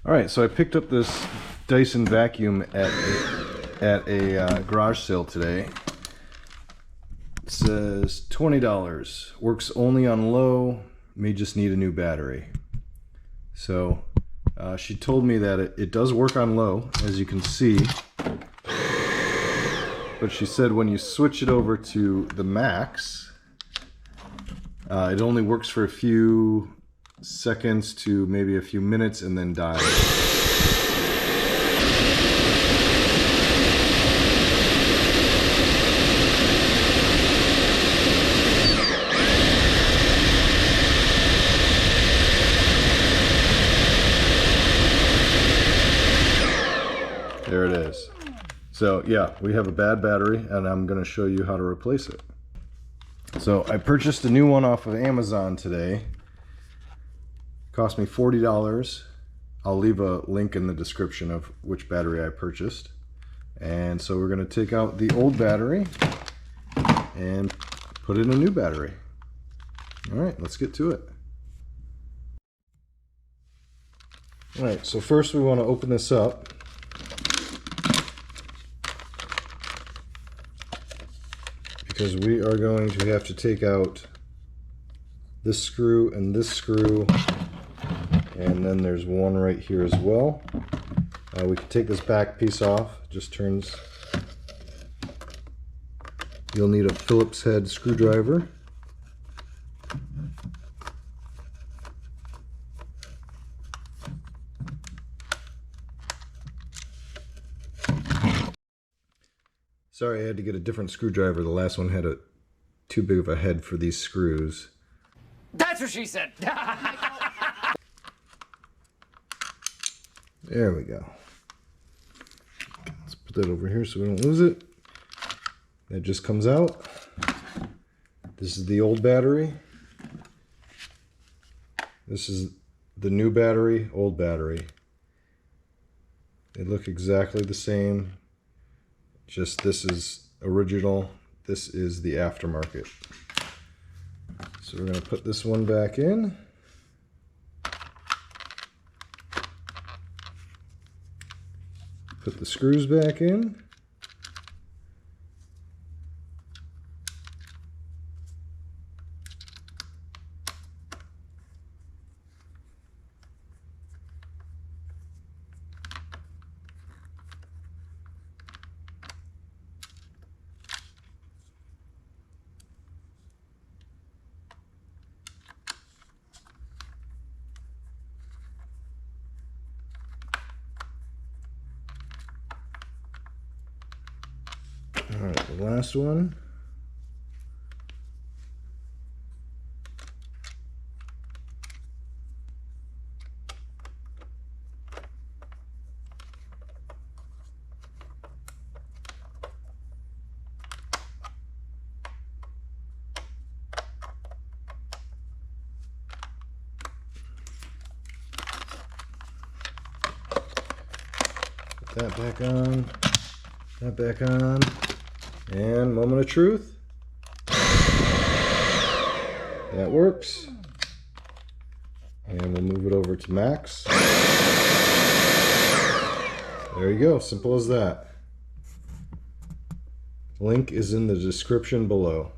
Alright, so I picked up this Dyson vacuum at a garage sale today. It says $20. Works only on low. May just need a new battery. So she told me that it does work on low, as you can see. But she said when you switch it over to the max, it only works for a few seconds to maybe a few minutes and then dies. There it is. So yeah, we have a bad battery and I'm going to show you how to replace it. So I purchased a new one off of Amazon today. Cost me $40. I'll leave a link in the description of which battery I purchased. And so we're going to take out the old battery and put in a new battery. Alright, let's get to it. Alright, so first we want to open this up. Because we are going to have to take out this screw and this screw, and then there's one right here as well. We can take this back piece off. It just turns. You'll need a Phillips head screwdriver. Sorry, I had to get a different screwdriver. The last one had too big of a head for these screws. That's what she said. There we go. Let's put that over here so we don't lose it. That just comes out. This is the old battery. This is the new battery, old battery. They look exactly the same. Just this is original, this is the aftermarket. So we're going to put this one back in. Put the screws back in. Alright, the last one. Put that back on. That back on. And moment of truth. That works. And we'll move it over to max. There you go, simple as that. Link is in the description below.